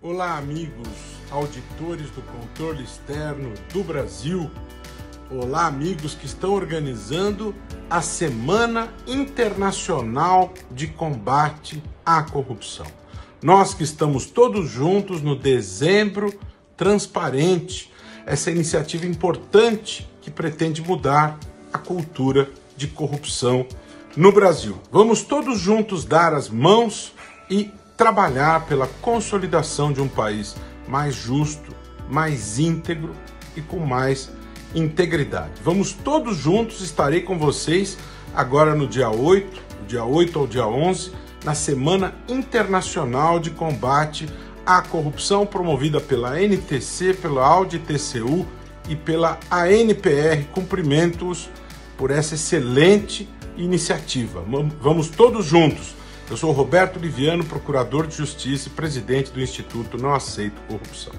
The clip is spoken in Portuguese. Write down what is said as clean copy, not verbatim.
Olá, amigos auditores do Controle Externo do Brasil. Olá, amigos que estão organizando a Semana Internacional de Combate à Corrupção. Nós que estamos todos juntos no Dezembro Transparente, essa iniciativa importante que pretende mudar a cultura de corrupção no Brasil. Vamos todos juntos dar as mãos e trabalhar pela consolidação de um país mais justo, mais íntegro e com mais integridade. Vamos todos juntos, estarei com vocês agora no dia 8 ao dia 11, na Semana Internacional de Combate à Corrupção, promovida pela NTC, pela Audi-TCU e pela ANPR. Cumprimentos por essa excelente iniciativa. Vamos todos juntos. Eu sou Roberto Liviano, procurador de Justiça e presidente do Instituto Não Aceito Corrupção.